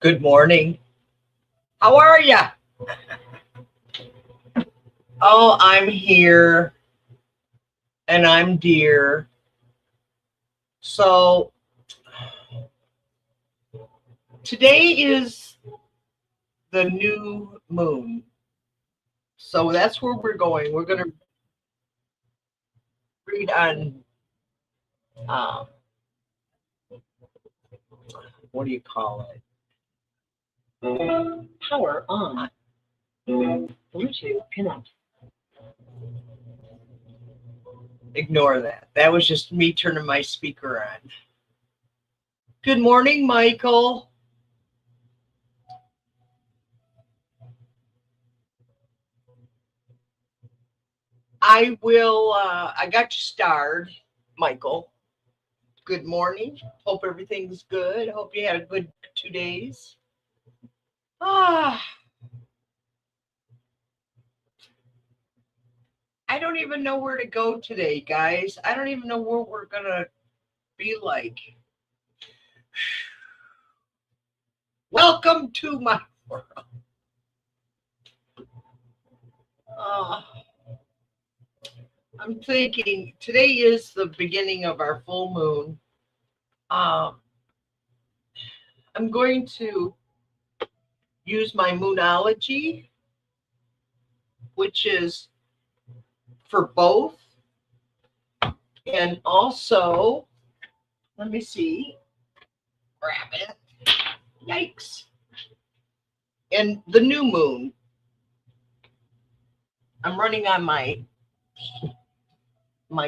Good morning. How are ya? Oh, I'm here and I'm dear. So today is the new moon. So that's where we're going. We're going to read on, um, what do you call it? Power on. Bluetooth connect. Ignore that. That was just me turning my speaker on. Good morning, Michael. I got you starred, Michael. Good morning. Hope everything's good. Hope you had a good 2 days. I don't even know where to go today, guys. I don't even know what we're going to be like. Welcome to my world. I'm thinking today is the beginning of our full moon. I'm going to use my moonology, which is for both. And also, let me see. Grab it. Yikes. And the new moon. I'm running on my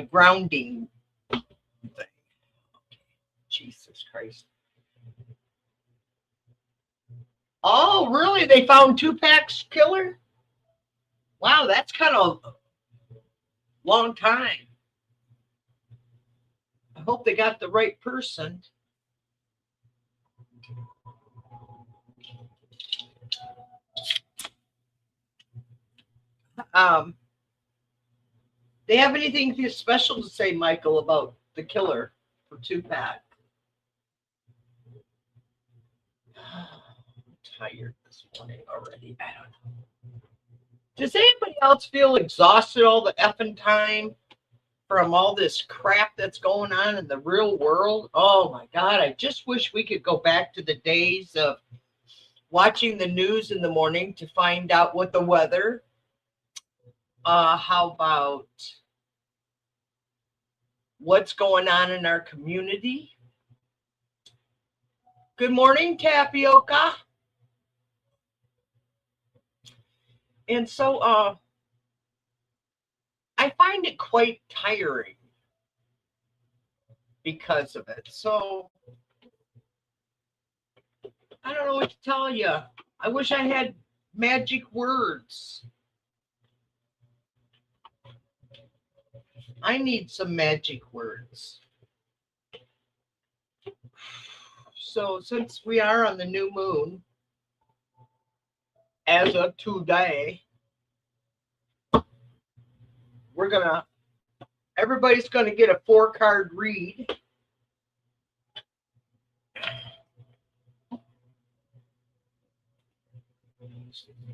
grounding thing. Jesus Christ. Oh, really? They found Tupac's killer? Wow, that's kind of a long time. I hope they got the right person. They have anything special to say, Michael, about the killer for Tupac? I'm tired this morning already. I don't know. Does anybody else feel exhausted all the effing time from all this crap that's going on in the real world? Oh my God, I just wish we could go back to the days of watching the news in the morning to find out what the weather. How about what's going on in our community? Good morning, Tapioca. And so I find it quite tiring because of it. So I don't know what to tell you. I wish I had magic words. I need some magic words. So since we are on the new moon, as of today, everybody's gonna get a 4-card read.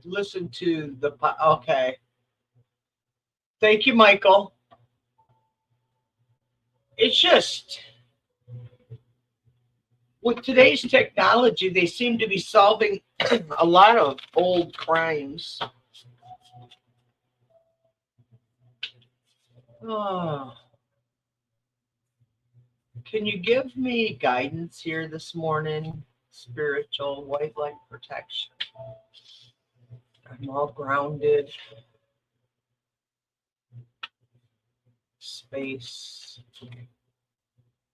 Listen to the, okay. Thank you, Michael. It's just, with today's technology, they seem to be solving a lot of old crimes. Oh. Can you give me guidance here this morning? Spiritual white light protection. I'm all grounded. Space.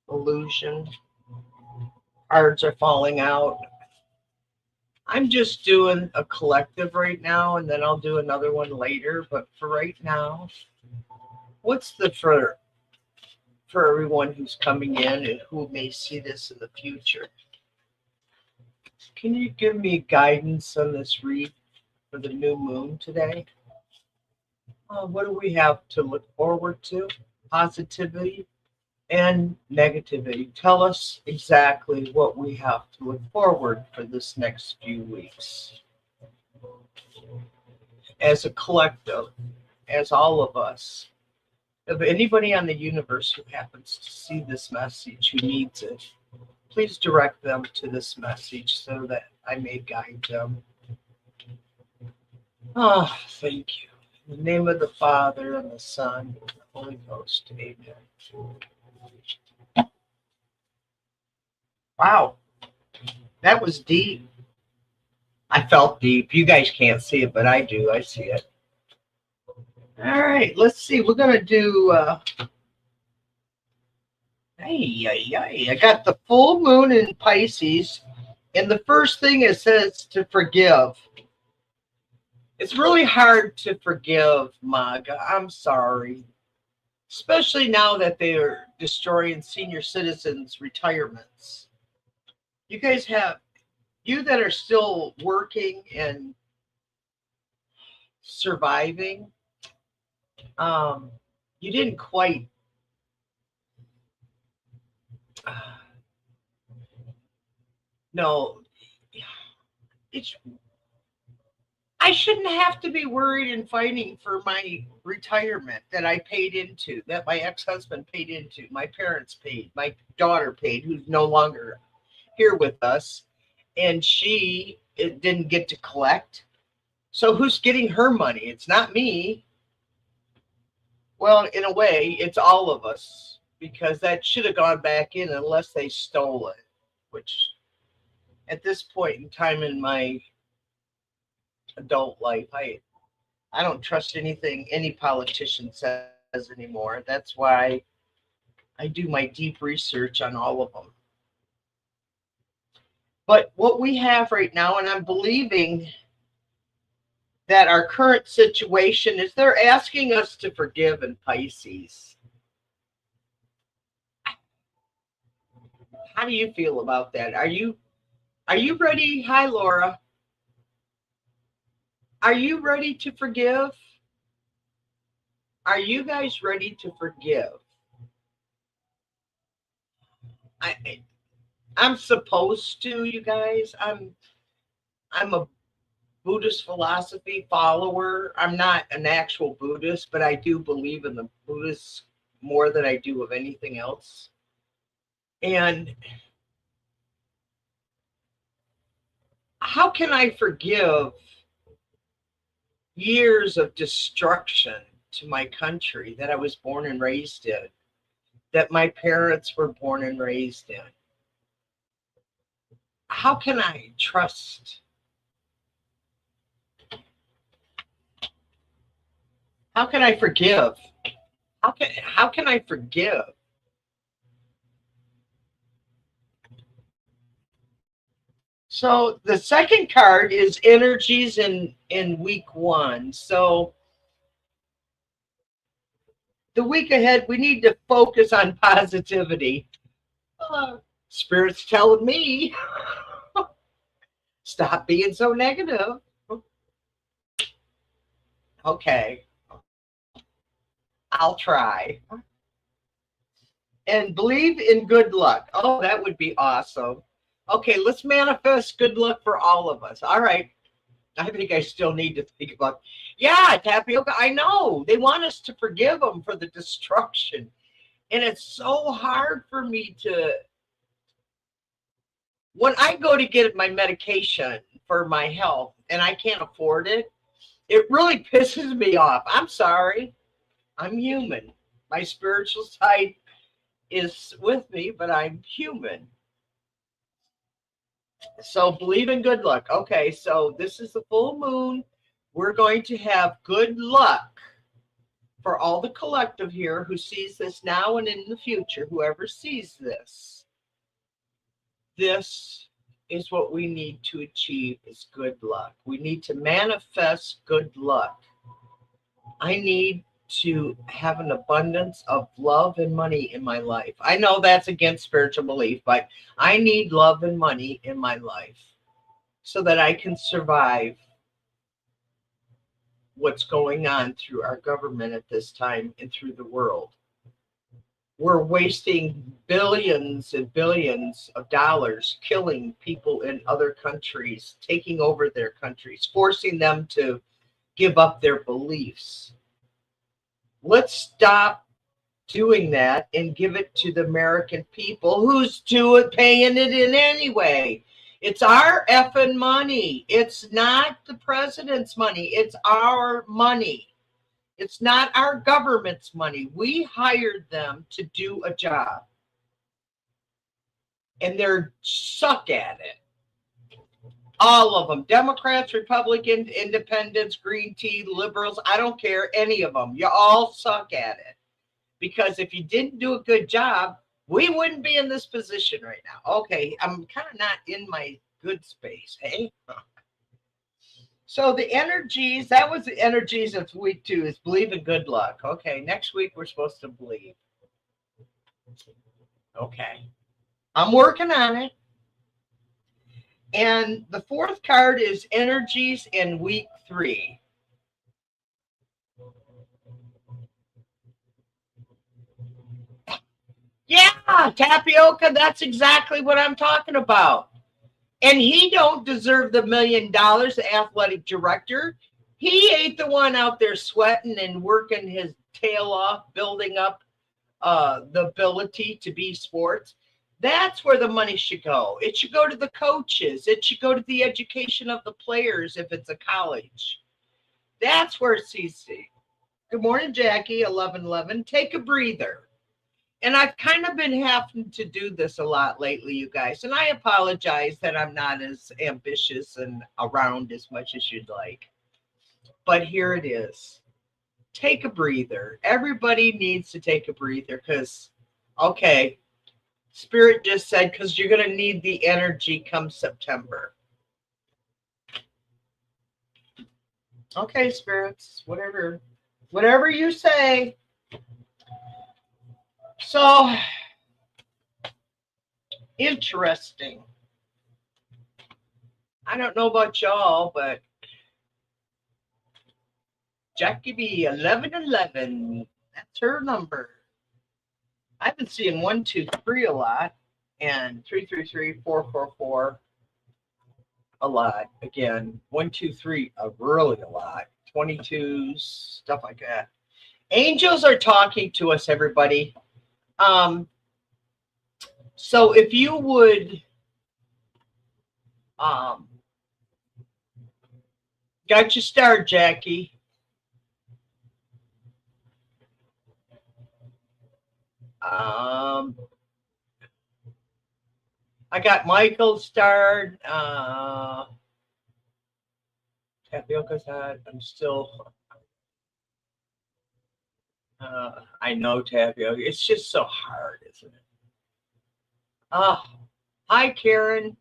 Illusion. Cards are falling out. I'm just doing a collective right now, and then I'll do another one later. But for right now, what's the for everyone who's coming in and who may see this in the future? Can you give me guidance on this read for the new moon today? What do we have to look forward to? Positivity, and negativity. Tell us exactly what we have to look forward for this next few weeks. As a collective, as all of us, if anybody on the universe who happens to see this message, who needs it, please direct them to this message so that I may guide them. Oh, thank you. In the name of the Father, and the Son, and the Holy Ghost. Amen. Wow, that was deep. I felt deep. You guys can't see it, but I do. I see it. All right, let's see. We're going to do... I got the full moon in Pisces, and the first thing it says to forgive. It's really hard to forgive, Maga. I'm sorry. Especially now that they're destroying senior citizens' retirements. You guys have, you that are still working and surviving, you didn't quite, no, it's, I shouldn't have to be worried and fighting for my retirement that I paid into, that my ex-husband paid into, my parents paid, my daughter paid, who's no longer here with us, and it didn't get to collect. So who's getting her money? It's not me. Well, in a way, it's all of us, because that should have gone back in unless they stole it, which at this point in time in my adult life, I don't trust anything any politician says anymore. That's why I do my deep research on all of them. But what we have right now, and I'm believing that our current situation is they're asking us to forgive in Pisces. How do you feel about that? Are you ready? Hi, Laura. Are you ready to forgive? Are you guys ready to forgive? I'm supposed to, you guys. I'm a Buddhist philosophy follower. I'm not an actual Buddhist, but I do believe in the Buddhists more than I do of anything else. And how can I forgive years of destruction to my country that I was born and raised in, that my parents were born and raised in? How can I trust? How can I forgive? How can I forgive? So the second card is energies in week 1. So the week ahead, we need to focus on positivity. Spirit's telling me, stop being so negative. Okay, I'll try. And believe in good luck. Oh, that would be awesome. Okay, let's manifest good luck for all of us. All right. I think I still need to think about, yeah, tapioca. I know they want us to forgive them for the destruction. And it's so hard for me to, when I go to get my medication for my health and I can't afford it, it really pisses me off. I'm sorry. I'm human. My spiritual side is with me, but I'm human. So believe in good luck. Okay, so this is the full moon. We're going to have good luck for all the collective here who sees this now and in the future, whoever sees this. This is what we need to achieve, is good luck. We need to manifest good luck. I need to have an abundance of love and money in my life. I know that's against spiritual belief, but I need love and money in my life so that I can survive what's going on through our government at this time and through the world. we're wasting billions and billions of dollars killing people in other countries, taking over their countries, forcing them to give up their beliefs. Let's stop doing that and give it to the American people who's paying it in anyway. It's our effing money. It's not the president's money. It's our money. It's not our government's money. We hired them to do a job. And they're suck at it. All of them. Democrats, Republicans, independents, green tea, liberals. I don't care. Any of them. You all suck at it. Because if you didn't do a good job, we wouldn't be in this position right now. Okay, I'm kind of not in my good space, hey? So the energies, that was the energies of week 2, is believe in good luck. Okay, next week we're supposed to believe. Okay, I'm working on it. And the 4th card is energies in week 3. Yeah, tapioca, that's exactly what I'm talking about. And he don't deserve the $1 million, the athletic director. He ain't the one out there sweating and working his tail off, building up the ability to be sports. That's where the money should go. It should go to the coaches. It should go to the education of the players if it's a college. That's where it's easy. Good morning, Jackie, 1111. Take a breather. And I've kind of been having to do this a lot lately, you guys. And I apologize that I'm not as ambitious and around as much as you'd like. But here it is. Take a breather. Everybody needs to take a breather because, okay, Spirit just said, because you're going to need the energy come September. Okay, spirits, whatever you say. So, interesting. I don't know about y'all, but Jackie B, 1111, that's her number. I've been seeing 123 a lot, and 333, 444 a lot. Again, 123 really a lot. 22s, stuff like that. Angels are talking to us, everybody. So if you would, got your star, Jackie. I got Michael starred. Tapioca's not. I'm still. I know Tapioca. It's just so hard, isn't it? Hi, Karen.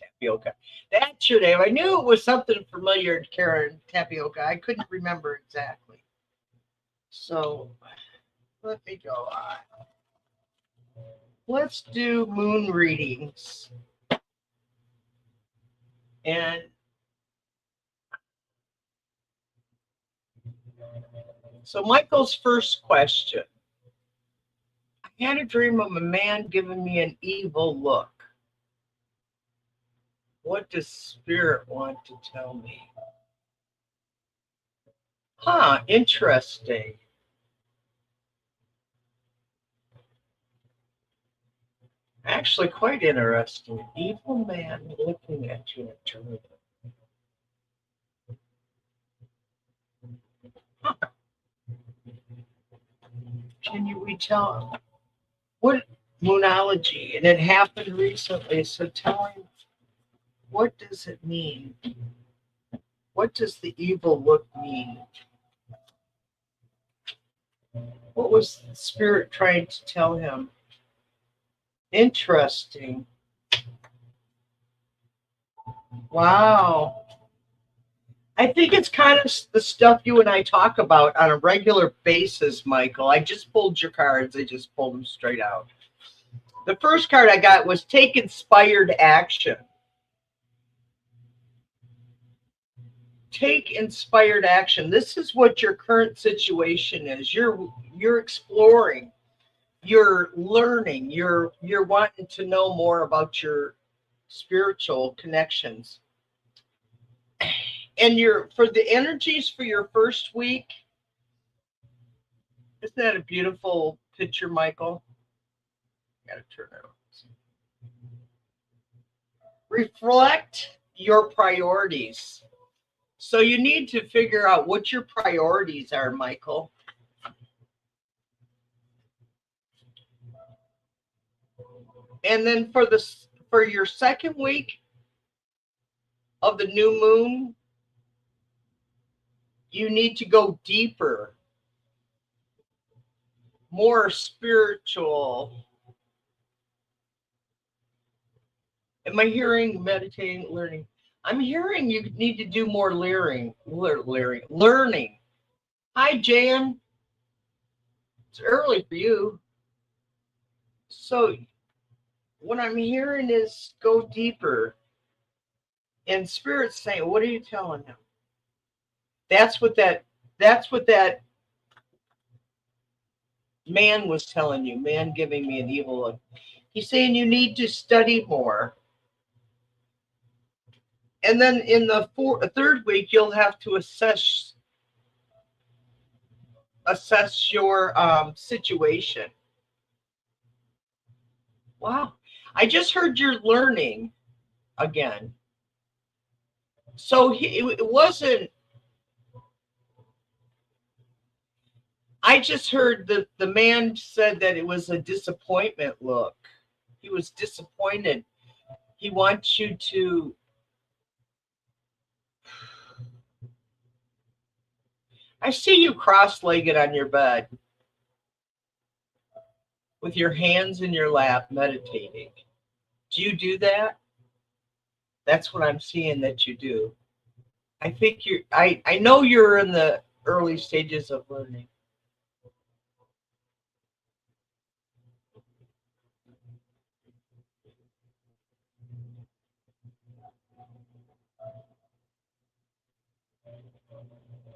Tapioca. That's your name. I knew it was something familiar to Karen Tapioca. I couldn't remember exactly. So let me go on. Let's do moon readings. And so Michael's first question. I had a dream of a man giving me an evil look. What does Spirit want to tell me? Interesting. Actually, quite interesting. An evil man looking at you in a dream. Can you retell what moonology? And it happened recently. So tell him, what does it mean? What does the evil look mean? What was the Spirit trying to tell him? Interesting. Wow. I think it's kind of the stuff you and I talk about on a regular basis, Michael. I just pulled your cards. I just pulled them straight out. The first card I got was take inspired action. Take inspired action. This is what your current situation is. You're exploring. you're learning, you're wanting to know more about your spiritual connections. And you're for the energies for your first week. Isn't that a beautiful picture, Michael? Gotta turn it on. Reflect your priorities. So you need to figure out what your priorities are, Michael. And then for your second week of the new moon, you need to go deeper, more spiritual. Am I hearing meditating, learning? I'm hearing you need to do more learning. Hi, Jan. It's early for you. So what I'm hearing is go deeper. And Spirit's saying, what are you telling him? That's what that man was telling you. Man giving me an evil look. He's saying you need to study more. And then in the third week, you'll have to assess your situation. Wow. I just heard you're learning again. So it wasn't, I just heard the man said that it was a disappointment look. He was disappointed. He wants you to, I see you cross-legged on your bed with your hands in your lap meditating. Do you do that? That's what I'm seeing that you do. I think I know you're in the early stages of learning.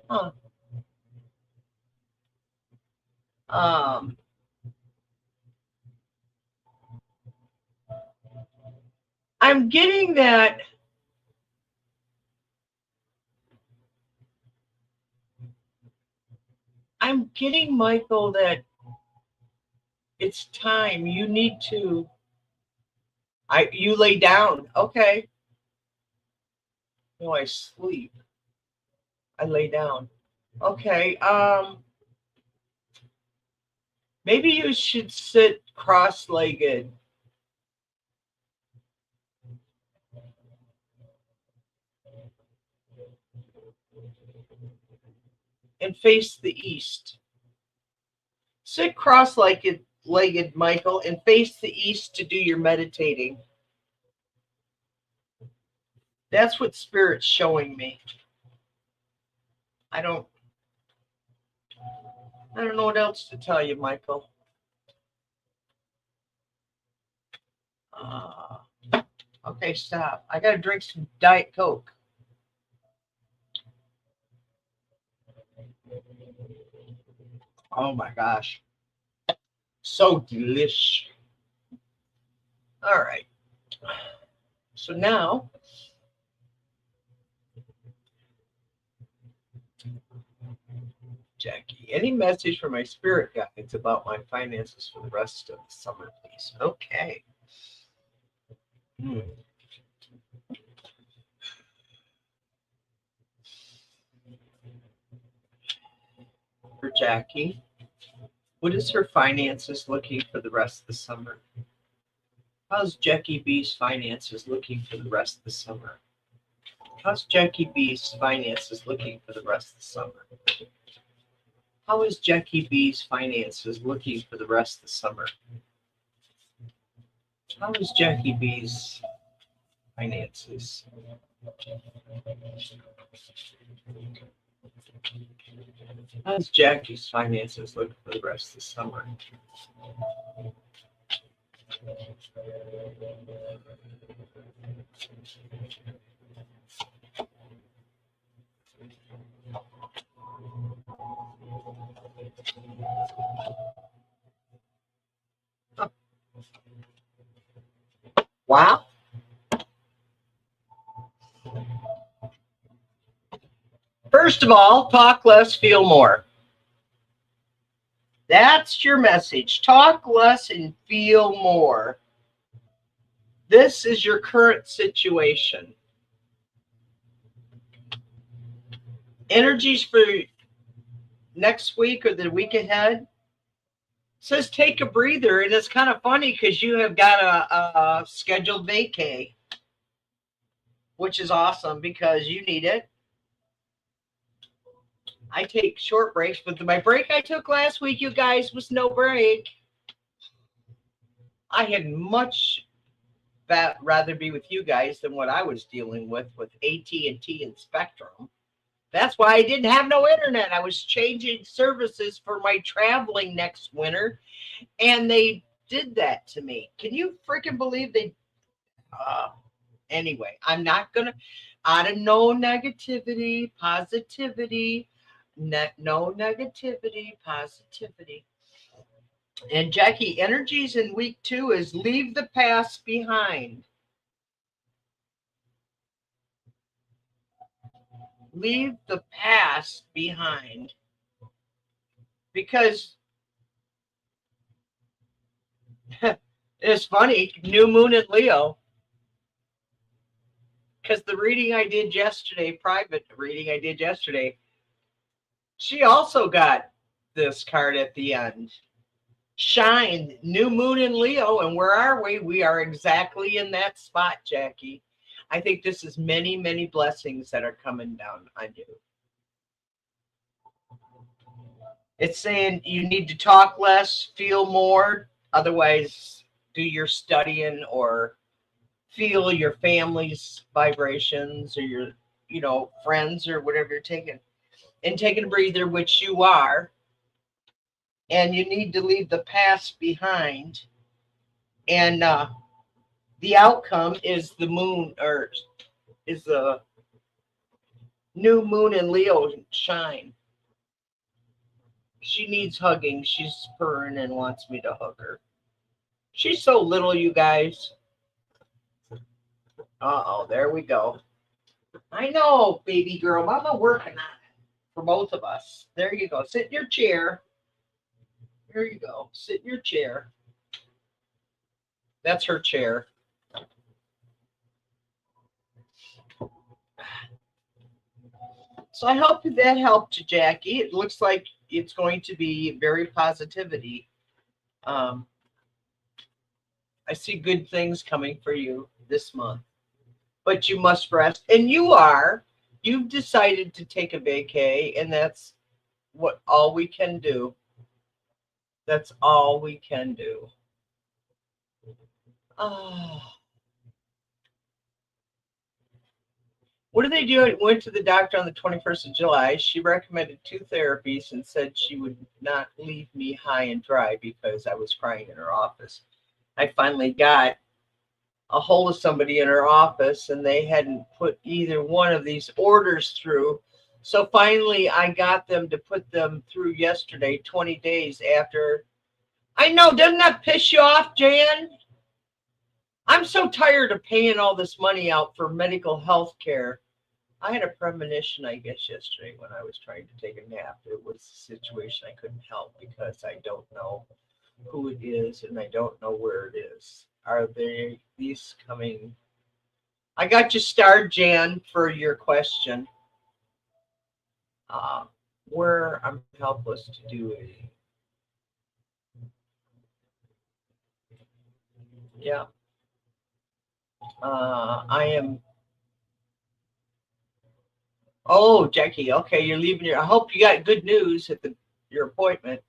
Huh. I'm getting that Michael, that it's time. You need to you lay down. Okay. No, I sleep. I lay down. Okay. Maybe you should sit cross-legged and face the east. Sit cross-legged, Michael, and face the east to do your meditating. That's what Spirit's showing me. I don't know what else to tell you, Michael. Okay, stop. I gotta drink some Diet Coke. Oh my gosh. So delish. All right. So now, Jackie, any message for my spirit guides about my finances for the rest of the summer, please? Okay. For Jackie, what is her finances looking for the rest of the summer? How's Jackie B's finances looking for the rest of the summer? How's Jackie B's finances looking for the rest of the summer? How is Jackie B's finances looking for the rest of the summer? How is Jackie B's finances? How's Jackie's finances looking for the rest of the summer? Wow. First of all, talk less, feel more. That's your message. Talk less and feel more. This is your current situation. Energies for next week or the week ahead says take a breather, and it's kind of funny because you have got a scheduled vacay, which is awesome because you need it. I take short breaks, but my break I took last week, you guys, was no break. I had much rather be with you guys than what I was dealing with AT&T and Spectrum. That's why I didn't have no internet. I was changing services for my traveling next winter, and they did that to me. Can you freaking believe they? Anyway, I'm not gonna. Out of no negativity, positivity. No negativity, positivity. And Jackie, energies in week 2 is leave the past behind. Leave the past behind. Because it's funny, new moon in Leo. Because the reading I did yesterday, private reading I did yesterday, she also got this card at the end. Shine, new moon in Leo. And where are we? We are exactly in that spot, Jackie. I think this is many, many blessings that are coming down on you. It's saying you need to talk less, feel more. Otherwise, do your studying or feel your family's vibrations or your, friends or whatever you're taking. And taking a breather, which you are. And you need to leave the past behind. And the outcome is the moon, or is the new moon in Leo shine. She needs hugging. She's purring and wants me to hug her. She's so little, you guys. Uh-oh, there we go. I know, baby girl. Mama working on it for both of us. There you go. Sit in your chair. There you go. Sit in your chair. That's her chair. So I hope that helped you, Jackie. It looks like it's going to be very positivity. I see good things coming for you this month. But you must rest. And you've decided to take a vacay, and that's all we can do. That's all we can do. Oh. What did they do? Went to the doctor on the 21st of July. She recommended 2 therapies and said she would not leave me high and dry because I was crying in her office. I finally got a hold of somebody in her office, and they hadn't put either one of these orders through. So finally, I got them to put them through yesterday, 20 days after. I know, doesn't that piss you off, Jan? I'm so tired of paying all this money out for medical health care. I had a premonition, I guess, yesterday when I was trying to take a nap. It was a situation I couldn't help because I don't know who it is and I don't know where it is. Are they these coming? I got you starred, Jan, for your question. Where I'm helpless to do it. Yeah. I am. Oh, Jackie. Okay, you're leaving your. I hope you got good news at your appointment.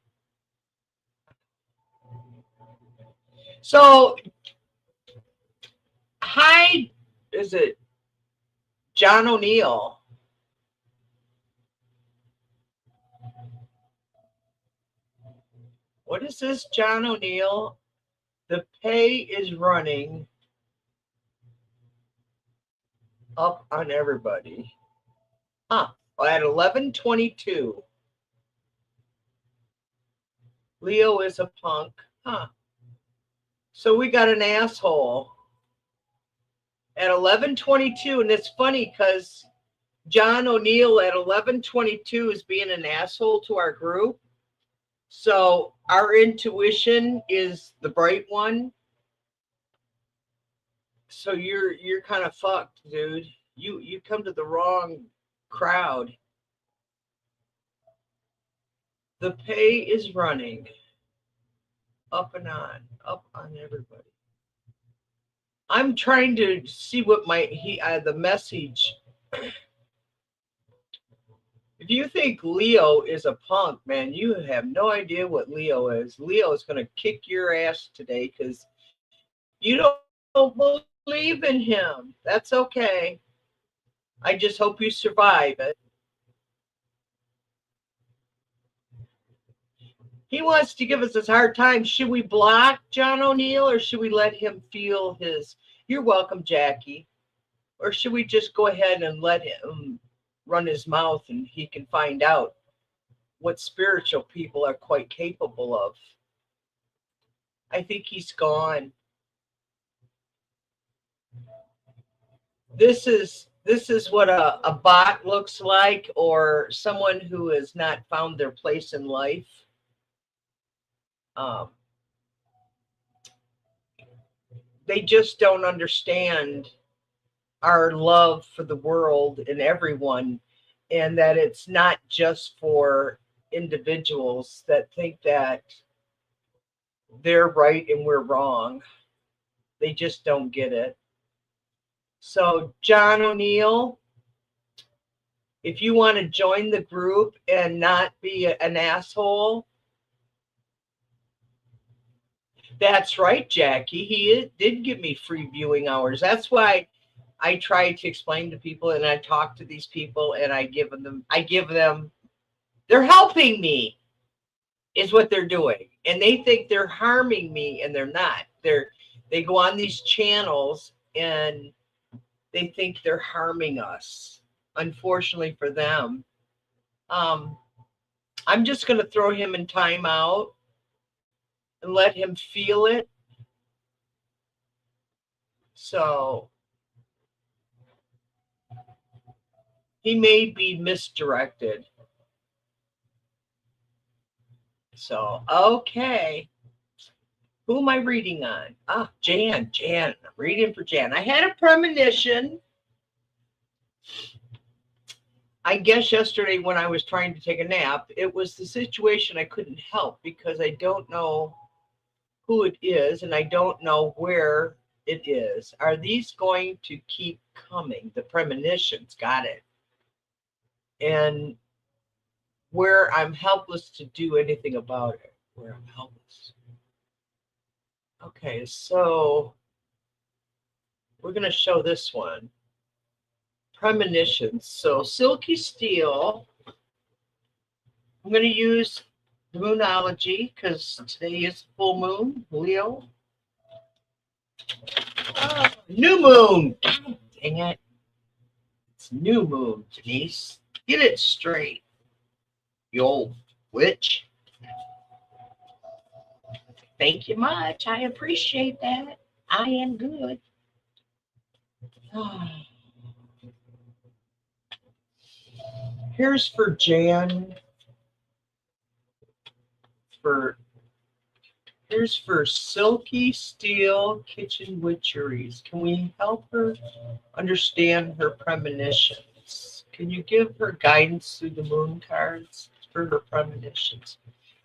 So, hi, is it John O'Neill? What is this, John O'Neill? The pay is running up on everybody. At 11:22. Leo is a punk. So we got an asshole at 11:22, and it's funny because John O'Neill at 11:22 is being an asshole to our group. So our intuition is the bright one. So you're kind of fucked, dude. You come to the wrong crowd. The pay is running up and up on everybody. I'm trying to see what the message. If you think Leo is a punk, man, you have no idea what Leo is. Leo is going to kick your ass today because you don't believe in him. That's okay. I just hope you survive it. He wants to give us his hard time. Should we block John O'Neill or should we let him feel his? You're welcome, Jackie. Or should we just go ahead and let him run his mouth and he can find out what spiritual people are quite capable of? I think he's gone. This is what a bot looks like, or someone who has not found their place in life. They just don't understand our love for the world and everyone, and that it's not just for individuals that think that they're right and we're wrong. They just don't get it. So John O'Neill, if you want to join the group and not be an asshole, that's right, Jackie. He did give me free viewing hours. That's why I try to explain to people, and I talk to these people, and I give them, they're helping me, is what they're doing. And they think they're harming me, and they're not. They go on these channels, and they think they're harming us. Unfortunately for them. I'm just going to throw him in timeout and let him feel it. So he may be misdirected. So, okay. Who am I reading on? Jan. I'm reading for Jan. I had a premonition, I guess yesterday when I was trying to take a nap. It was the situation I couldn't help because I don't know who it is and I don't know where it is. Are these going to keep coming? The premonitions, got it. And where I'm helpless to do anything about it. Where I'm helpless. Okay, so we're going to show this one. Premonitions. So silky steel. I'm going to use the moonology because today is full moon, Leo. New moon. God dang it. It's new moon, Denise. Get it straight, you old witch. Thank you much. I appreciate that. I am good. Here's for Jan. Here's for Silky Steel Kitchen Witcheries. Can we help her understand her premonitions? Can you give her guidance through the moon cards for her premonitions?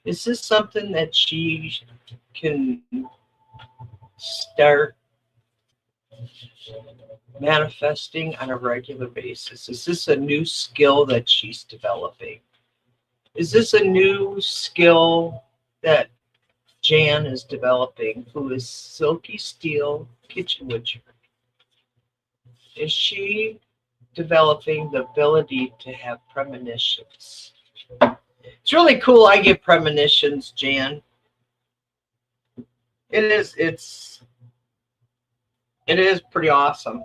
Is this something that she can start manifesting on a regular basis? Is this a new skill that she's developing? Is this a new skill that Jan is developing, who is Silky Steel Kitchen Witcher? Is she developing the ability to have premonitions? It's really cool. I get premonitions, Jan. It is pretty awesome.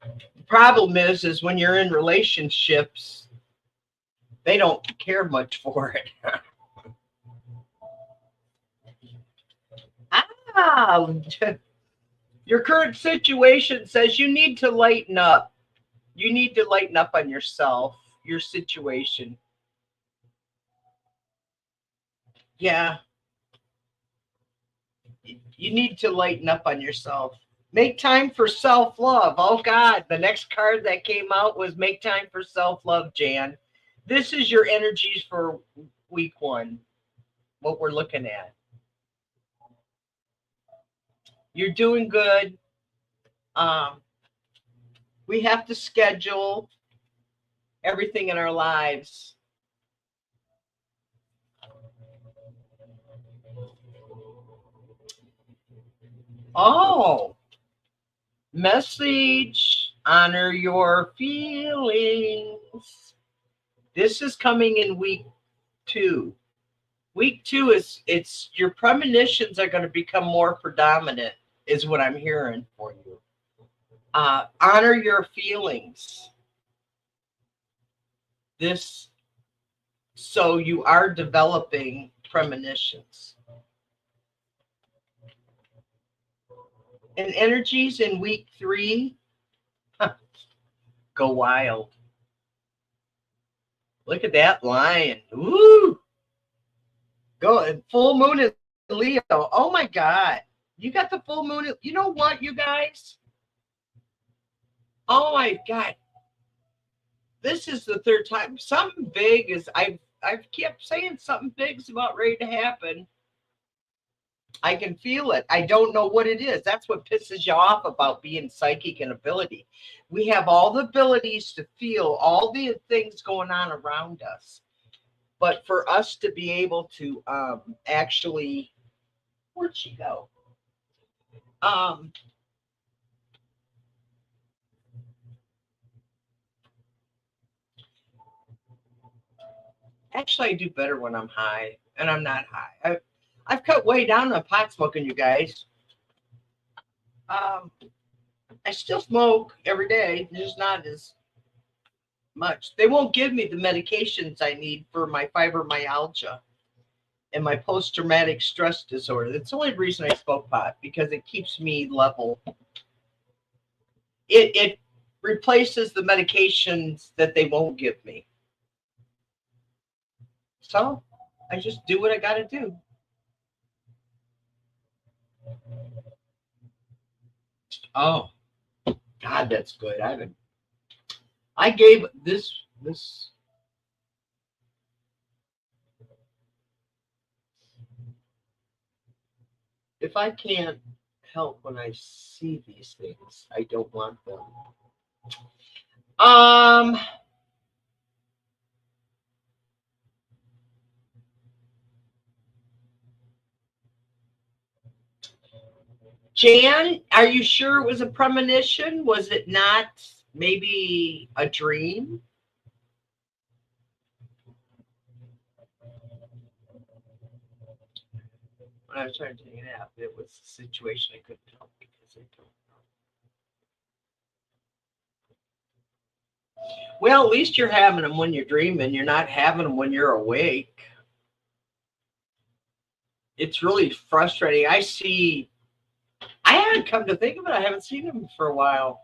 The problem is when you're in relationships, they don't care much for it. Your current situation says you need to lighten up. You need to lighten up on yourself, your situation. Yeah, you need to lighten up on yourself. Make time for self-love. Oh God, the next card that came out was make time for self-love, Jan. This is your energies for week 1, what we're looking at. You're doing good. We have to schedule everything in our lives. Oh, message, honor your feelings. This is coming in week 2. Week 2 is, it's your premonitions are going to become more predominant, is what I'm hearing for you. Honor your feelings. This, so you are developing premonitions. And energies in week 3, go wild. Look at that lion. Woo! Go full moon in Leo. Oh my God. You got the full moon. You know what, you guys? Oh my God. This is the 3rd time. Something big is, I've kept saying something big's about ready to happen. I can feel it. I don't know what it is. That's what pisses you off about being psychic and ability. We have all the abilities to feel all the things going on around us. But for us to be able to actually, where'd she go? Actually, I do better when I'm high, and I'm not high. I've cut way down on pot smoking, you guys. I still smoke every day, just not as much. They won't give me the medications I need for my fibromyalgia and my post-traumatic stress disorder. That's the only reason I smoke pot, because it keeps me level. It replaces the medications that they won't give me. So I just do what I got to do. Oh, God, that's good. I gave this. If I can't help when I see these things, I don't want them. Jan, are you sure it was a premonition? Was it not maybe a dream? When I was trying to take it out, it was a situation I couldn't help because I don't know. Well, at least you're having them when you're dreaming. You're not having them when you're awake. It's really frustrating. I haven't come to think of it. I haven't seen them for a while.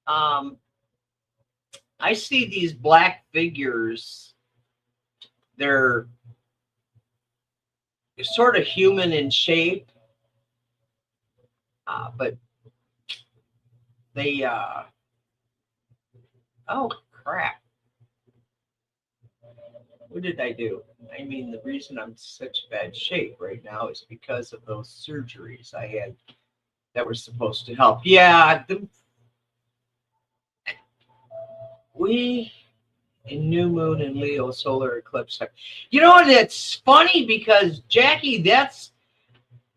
I see these black figures. They're sort of human in shape, but they, oh crap. What did I do? I mean, the reason I'm in such bad shape right now is because of those surgeries I had that were supposed to help. Yeah, we in new moon and Leo solar eclipse. You know, it's funny because Jackie,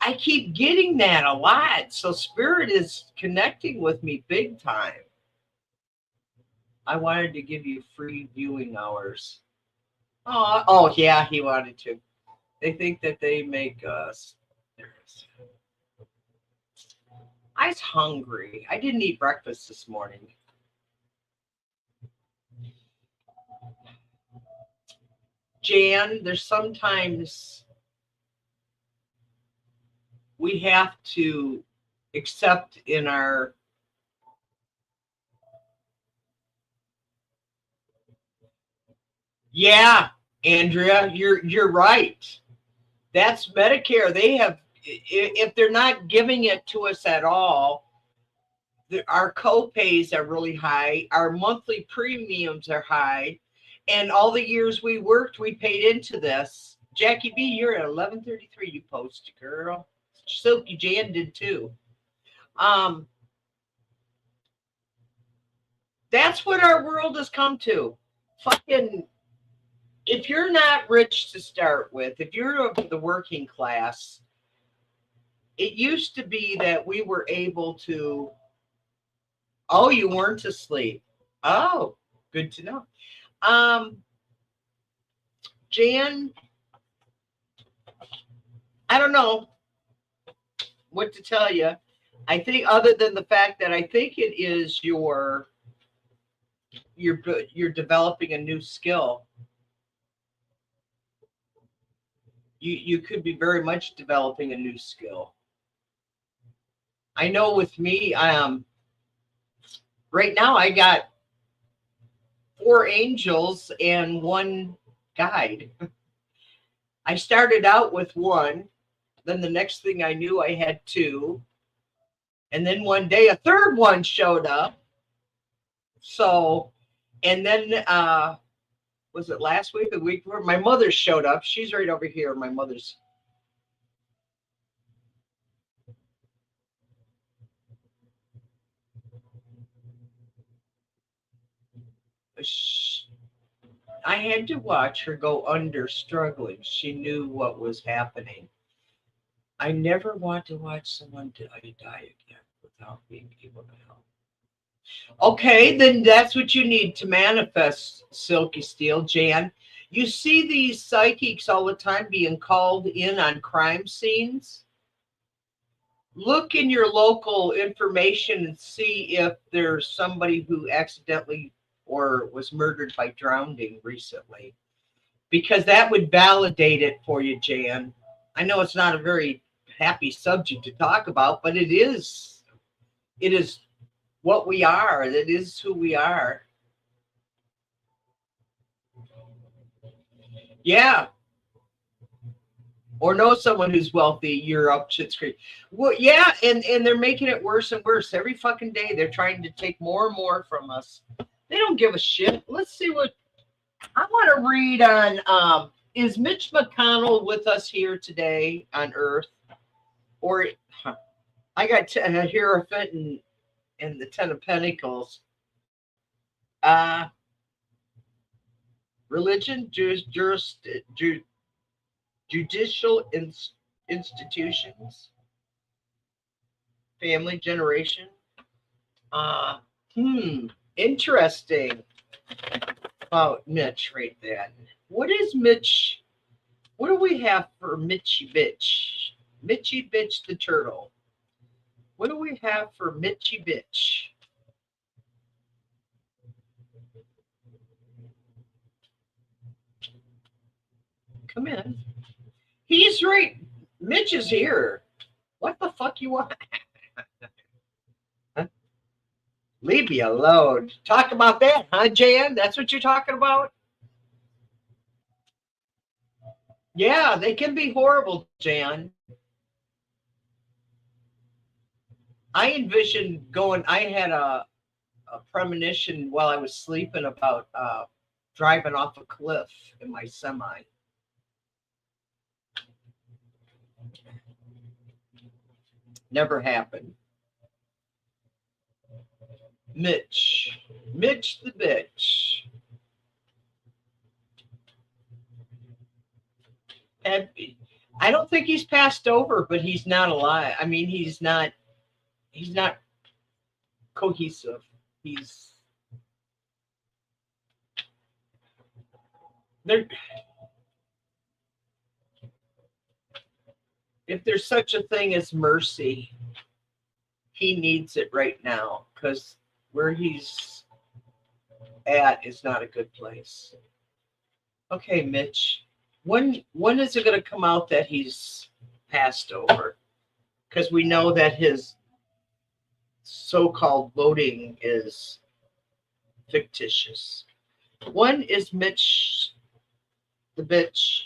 I keep getting that a lot. So Spirit is connecting with me big time. I wanted to give you free viewing hours. Oh yeah, he wanted to. They think that they make us. I was hungry. I didn't eat breakfast this morning. Jan, there's sometimes we have to accept in our yeah, Andrea, you're right. That's Medicare. They have, if they're not giving it to us at all, our co-pays are really high. Our monthly premiums are high. And all the years we worked, we paid into this. Jackie B, you're at 11:33. You posted, girl. Silky Jan did too. That's what our world has come to. Fucking, if you're not rich to start with, if you're of the working class, it used to be that we were able to. Oh, you weren't asleep. Oh, good to know. Jan, I don't know what to tell you. I think, other than the fact that I think it is you're developing a new skill. You could be very much developing a new skill. I know with me, right now I got 4 angels and 1 guide. I started out with 1, then the next thing I knew I had 2, and then one day a 3rd one showed up. So, and then was it last week or the week before? My mother showed up. She's right over here. My mother's. I had to watch her go under struggling. She knew what was happening. I never want to watch someone die again without being able to help. Okay, then that's what you need to manifest, Silky Steel, Jan. You see these psychics all the time being called in on crime scenes. Look in your local information and see if there's somebody who accidentally or was murdered by drowning recently, because that would validate it for you, Jan. I know it's not a very happy subject to talk about, but it is what we are. It is who we are. Yeah. Or know someone who's wealthy, you're up shit's creek. Well, yeah, and they're making it worse and worse every fucking day. They're trying to take more and more from us. They don't give a shit. Let's see what I want to read on. Is Mitch McConnell with us here today on Earth? Or I got Hierophant and the 10 of Pentacles. Religion, judicial institutions, family, generation. Interesting about Mitch right then. What is Mitch? What do we have for Mitchy Bitch? Mitchy Bitch the turtle. What do we have for Mitchy Bitch? Come in. He's right. Mitch is here. What the fuck you want? Huh? Leave me alone. Talk about that, huh, Jan? That's what you're talking about? Yeah, they can be horrible, Jan. I envisioned going, I had a premonition while I was sleeping about driving off a cliff in my semi. Never happened. Mitch the bitch. And I don't think he's passed over, but he's not alive. I mean, he's not cohesive. He's there. If there's such a thing as mercy, he needs it right now, because where he's at is not a good place. Okay, Mitch. When is it going to come out that he's passed over? because we know that his so-called voting is fictitious. One is Mitch the bitch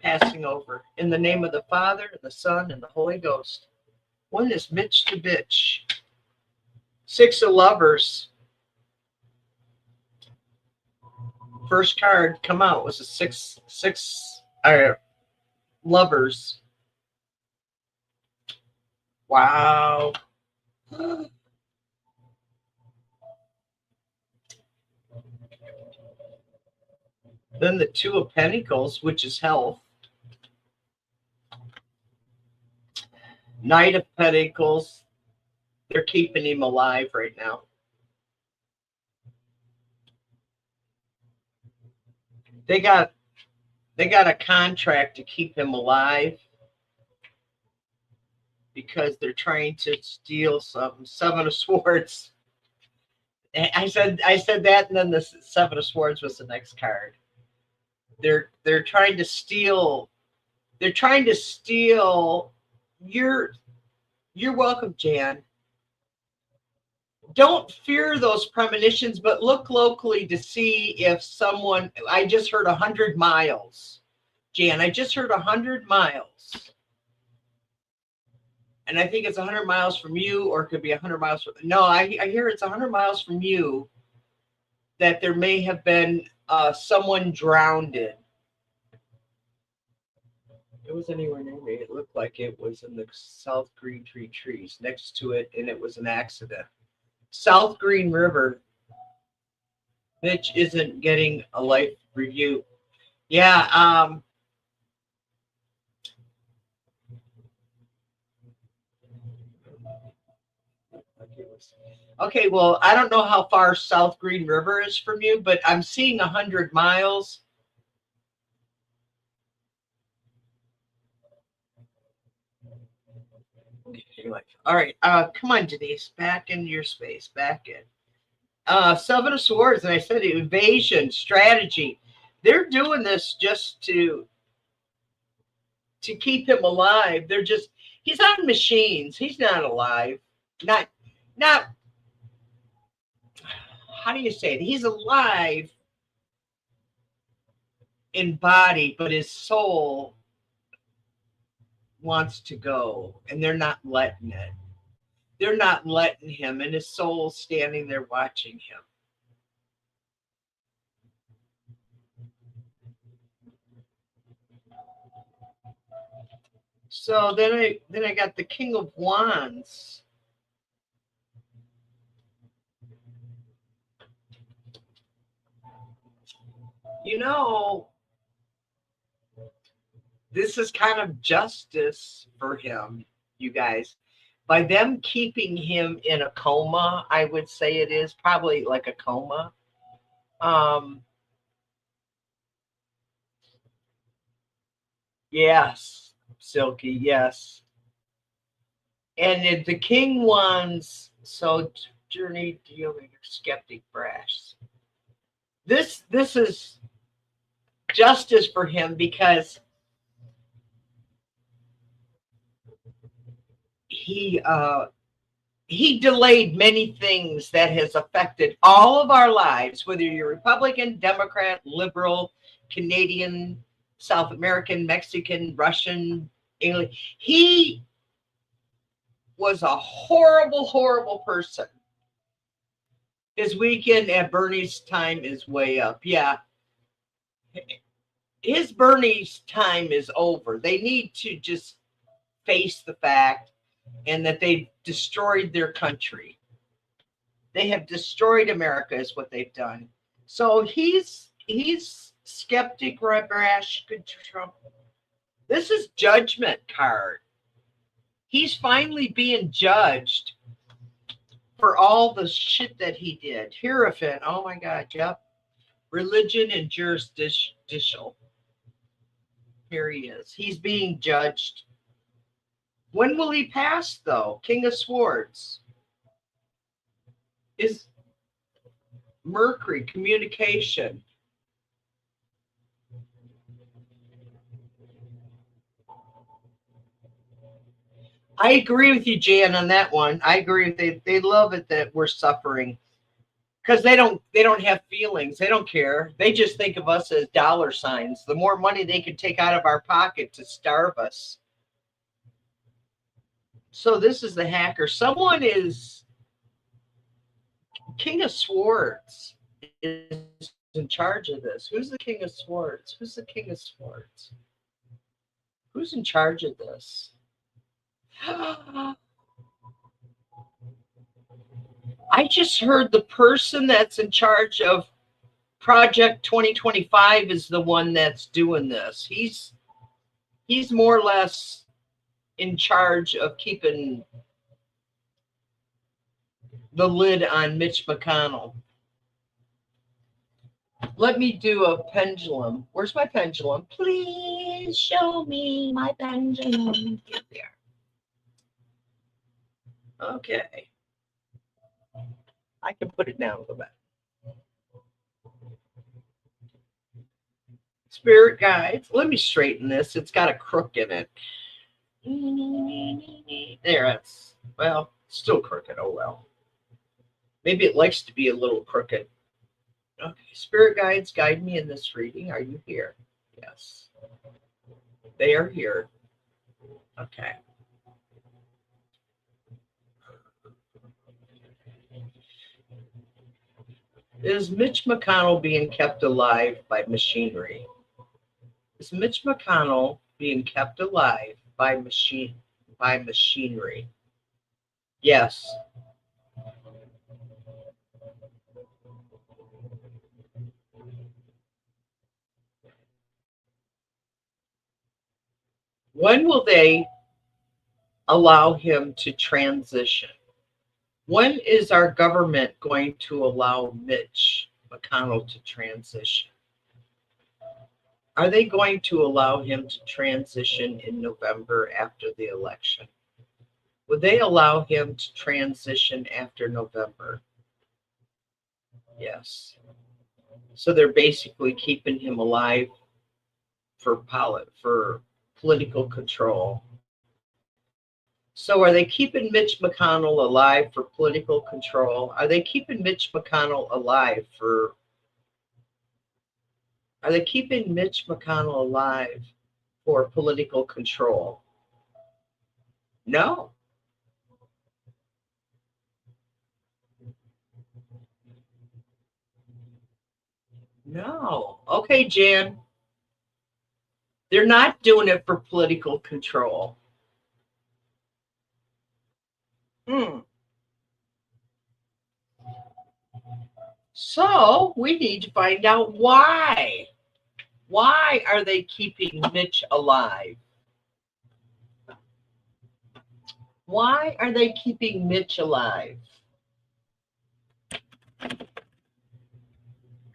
passing over in the name of the Father and the Son and the Holy Ghost. One is Mitch the bitch. Six of Lovers. First card come out was a six lovers. Wow. Then the Two of Pentacles, which is health. Knight of Pentacles. They're keeping him alive right now. They got a contract to keep him alive because they're trying to steal some. Seven of Swords. I said that, and then the Seven of Swords was the next card. They're trying to steal. They're trying to steal. You're welcome, Jan. Don't fear those premonitions, but look locally to see if someone. I just heard 100 miles, Jan. I just heard 100 miles, and I think it's 100 miles from you, or it could be 100 miles from. No, I hear it's 100 miles from you. That there may have been someone drowned. It was anywhere near me. It looked like it was in the South Green trees next to it, and it was an accident. South Green River. Mitch isn't getting a life review. Yeah. Okay, well, I don't know how far South Green River is from you, but I'm seeing 100 miles. All right. Come on, Denise. Back in your space. Back in. Seven of Swords, and I said evasion, strategy. They're doing this just to keep him alive. He's on machines. He's not alive. Not how do you say it? He's alive in body, but his soul wants to go, and they're not letting it. They're not letting him, and his soul's standing there watching him. So then I got the King of Wands. You know, this is kind of justice for him, you guys. By them keeping him in a coma, I would say it is probably like a coma. Yes, Silky, yes. And the King Wands, so journey dealing skeptic brash. This is justice for him because he delayed many things that has affected all of our lives, whether you're Republican, Democrat, liberal, Canadian, South American, Mexican, Russian, English. He was a horrible, horrible person. His weekend at Bernie's time is way up. Yeah. His Bernie's time is over. They need to just face the fact and that they've destroyed their country. They have destroyed America is what they've done. So he's skeptic, rash, good Trump. This is judgment card. He's finally being judged for all the shit that he did. Hierophant, oh my God, yep. Religion and jurisdictional. Here he is. He's being judged. When will he pass, though? King of Swords. Is Mercury, communication. I agree with you, Jan, on that one. I agree. They love it that we're suffering because they don't have feelings. They don't care. They just think of us as dollar signs. The more money they can take out of our pocket to starve us. So this is the hacker. Someone is King of Swords is in charge of this. Who's the King of Swords? Who's the King of Swords? Who's in charge of this? I just heard the person that's in charge of Project 2025 is the one that's doing this. He's more or less in charge of keeping the lid on Mitch McConnell. Let me do a pendulum. Where's my pendulum? Please show me my pendulum. Get there. Okay. I can put it down a little bit. Spirit guides. Let me straighten this. It's got a crook in it. There, it's, well, still crooked. Oh, well. Maybe it likes to be a little crooked. Okay. Spirit guides, guide me in this reading. Are you here? Yes. They are here. Okay. Is Mitch McConnell being kept alive by machinery? Is Mitch McConnell being kept alive by machinery? Yes. When will they allow him to transition? When is our government going to allow Mitch McConnell to transition? Are they going to allow him to transition in November after the election? Would they allow him to transition after November? Yes. So they're basically keeping him alive for political control. So are they keeping Mitch McConnell alive for political control? Are they keeping Mitch McConnell alive for political control? No. No. Okay, Jan. They're not doing it for political control. So we need to find out why. Why are they keeping Mitch alive? Why are they keeping Mitch alive?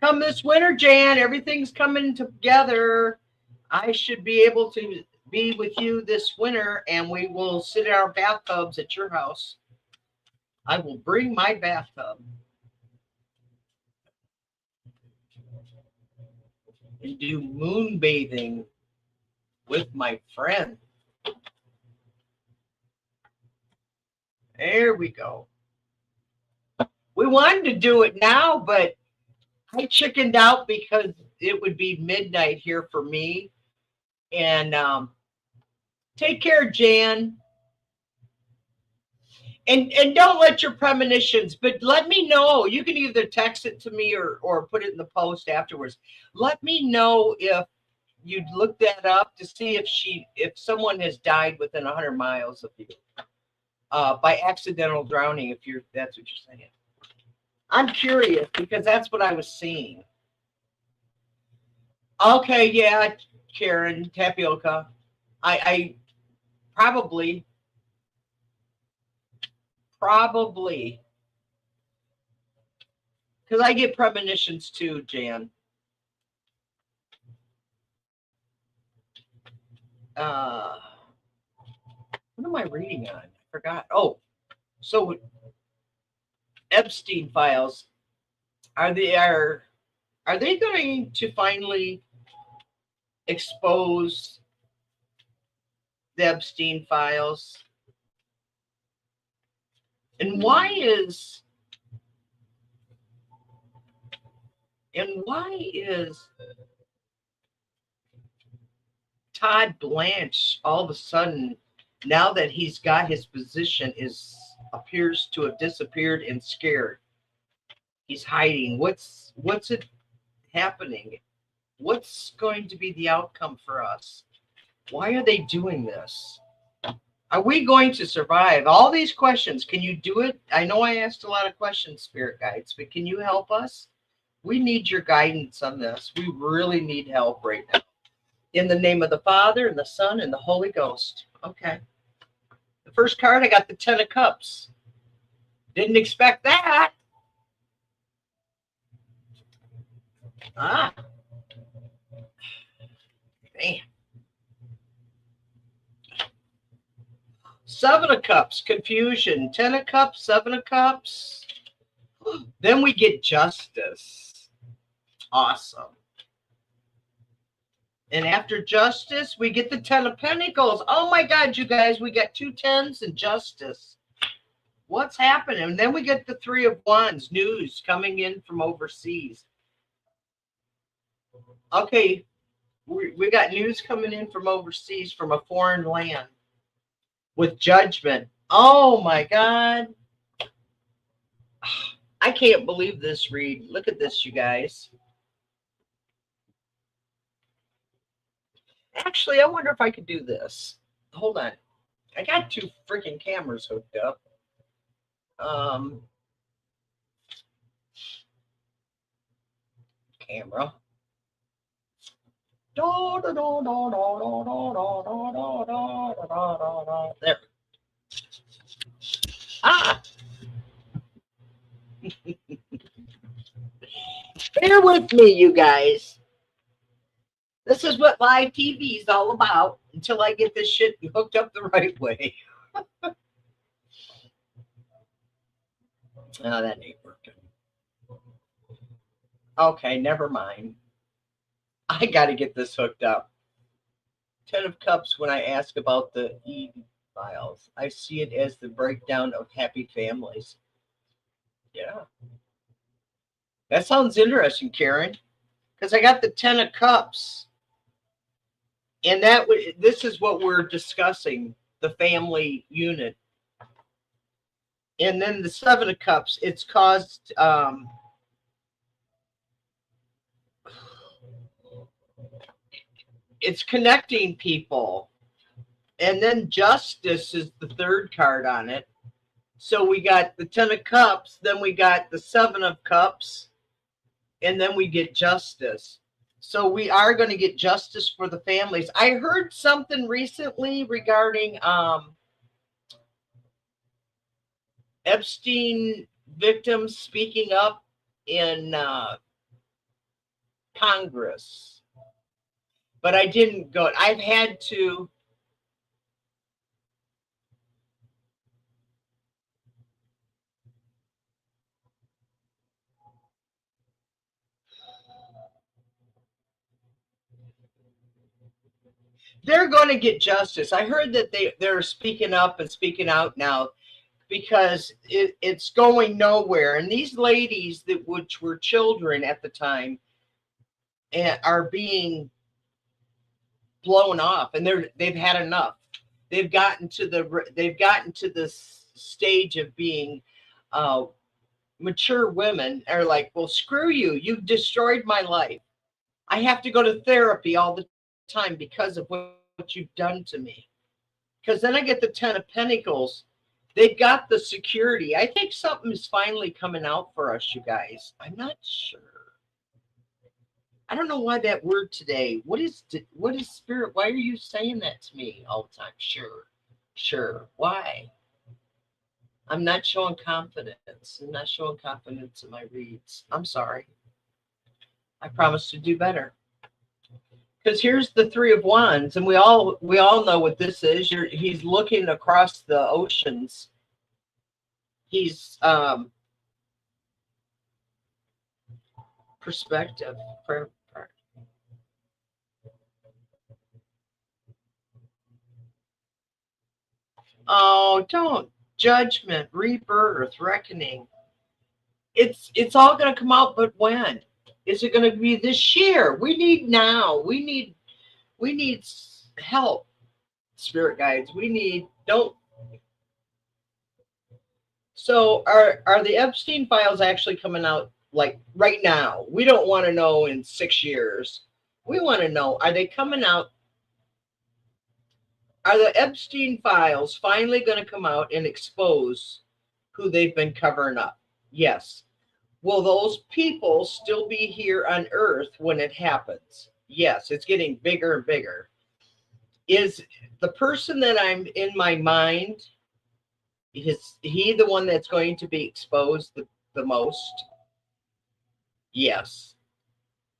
Come this winter, Jan, everything's coming together. I should be able to be with you this winter, and we will sit in our bathtubs at your house. I will bring my bathtub and do moon bathing with my friend. There we go. We wanted to do it now, but I chickened out because it would be midnight here for me. And take care, Jan. And don't let your premonitions, but let me know. You can either text it to me or put it in the post afterwards. Let me know if you'd look that up to see if someone has died within 100 miles of you by accidental drowning. That's what you're saying. I'm curious because that's what I was seeing. Okay, yeah, Karen, tapioca. I probably. Because I get premonitions too, Jan. What am I reading on? I forgot. Oh, so Epstein files. Are they going to finally expose the Epstein files? And why is Todd Blanche all of a sudden, now that he's got his position, appears to have disappeared and scared? He's hiding. What's it happening? What's going to be the outcome for us? Why are they doing this? Are we going to survive? All these questions. Can you do it? I know I asked a lot of questions, spirit guides, but can you help us? We need your guidance on this. We really need help right now. In the name of the Father, and the Son, and the Holy Ghost. Okay. The first card, I got the Ten of Cups. Didn't expect that. Ah. Man. Seven of Cups, confusion. Ten of Cups, Seven of Cups. Then we get justice. Awesome. And after justice, we get the Ten of Pentacles. Oh my God, you guys, we got two tens and justice. What's happening? And then we get the Three of Wands, news coming in from overseas. Okay, we got news coming in from overseas, from a foreign land, with judgment. Oh my God. I can't believe this read. Look at this, you guys. Actually, I wonder if I could do this. Hold on. I got two freaking cameras hooked up. Camera. There. Ah! Bear with me, you guys. This is what live TV is all about until I get this shit hooked up the right way. Oh, that ain't working. Okay, never mind. I got to get this hooked up. Ten of Cups, when I ask about the E-files, I see it as the breakdown of happy families. Yeah. That sounds interesting, Karen, because I got the Ten of Cups. And this is what we're discussing, the family unit. And then the Seven of Cups, it's caused it's connecting people. And then justice is the third card on it. So we got the Ten of Cups, then we got the Seven of Cups, and then we get justice. So we are going to get justice for the families. I heard something recently regarding Epstein victims speaking up in Congress, but I didn't go. I've had to. They're going to get justice. I heard that they're speaking up and speaking out now, because it's going nowhere. And these ladies which were children at the time are being blown off, and they've had enough. They've gotten to this stage of being mature women are like, well, screw you. You've destroyed my life. I have to go to therapy all the time because of what you've done to me. Because then I get the Ten of Pentacles. They've got the security. I think something is finally coming out for us, you guys. I'm not sure. I don't know why that word today. What is spirit? Why are you saying that to me all the time? Sure. Why? I'm not showing confidence. I'm not showing confidence in my reads. I'm sorry. I promise to do better. Because here's the Three of Wands, and we all know what this is. He's looking across the oceans. He's perspective. Oh, don't judgment, rebirth, reckoning. It's all going to come out, but when? Is it going to be this year? We need now. We need help, spirit guides. We need don't. So are the Epstein files actually coming out like right now? We don't want to know in 6 years. We want to know, are they coming out? Are the Epstein files finally going to come out and expose who they've been covering up? Yes. Will those people still be here on Earth when it happens? Yes, it's getting bigger and bigger. Is the person that I'm in my mind, is he the one that's going to be exposed the most? Yes.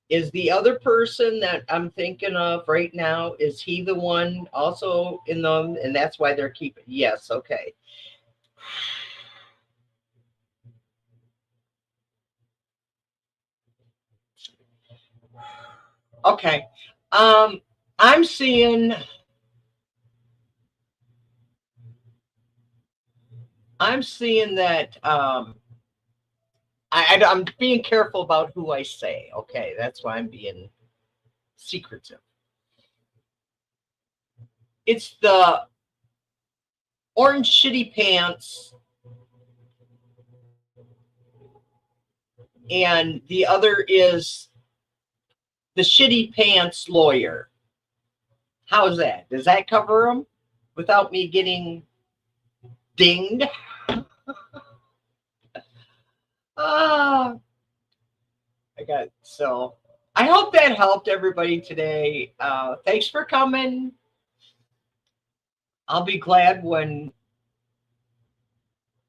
Is the other person that I'm thinking of right now, is he the one also in them? And that's why they're keeping, yes, okay. Okay. I'm seeing that I'm being careful about who I say. Okay, that's why I'm being secretive. It's the orange shitty pants, and the other is the shitty pants lawyer. How's that? Does that cover them without me getting dinged? I hope that helped everybody today. Thanks for coming. I'll be glad when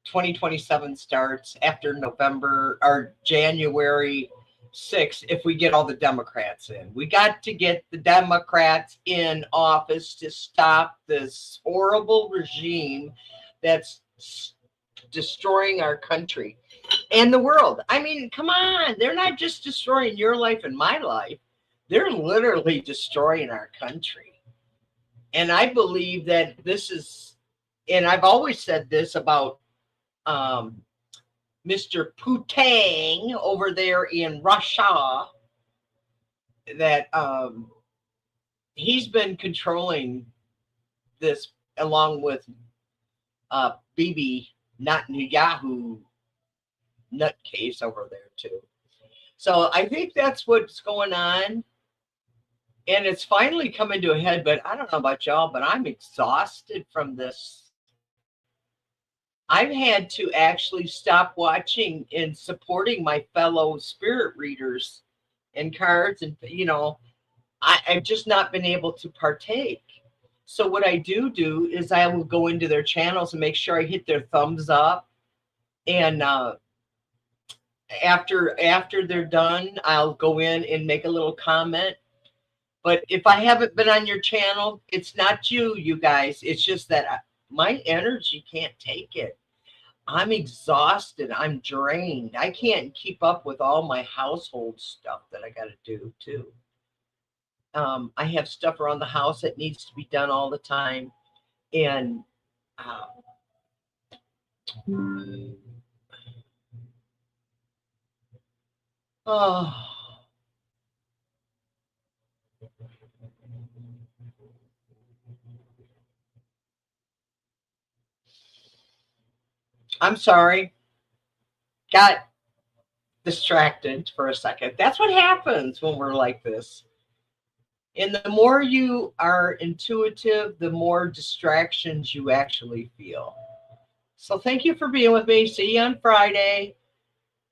2027 starts after November or January 6th, if we get all the Democrats in. We got to get the Democrats in office to stop this horrible regime that's destroying our country and the world. I mean, come on. They're not just destroying your life and my life. They're literally destroying our country. And I believe that this is, and I've always said this about Mr. Putin over there in Russia, that he's been controlling this along with Bibi Netanyahu nutcase over there too. So I think that's what's going on. And it's finally coming to a head, but I don't know about y'all, but I'm exhausted from this. I've had to actually stop watching and supporting my fellow spirit readers and cards. And, I've just not been able to partake. So what I do is I will go into their channels and make sure I hit their thumbs up. And after they're done, I'll go in and make a little comment. But if I haven't been on your channel, it's not you guys. It's just that my energy can't take it. I'm exhausted. I'm drained. I can't keep up with all my household stuff that I got to do too. I have stuff around the house that needs to be done all the time. And I'm sorry. Got distracted for a second. That's what happens when we're like this. And the more you are intuitive, the more distractions you actually feel. So thank you for being with me. See you on Friday.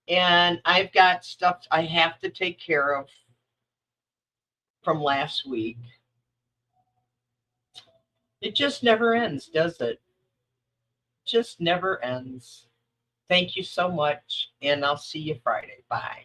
And I've got stuff I have to take care of from last week. It just never ends, does it? Just never ends. Thank you so much. And I'll see you Friday. Bye.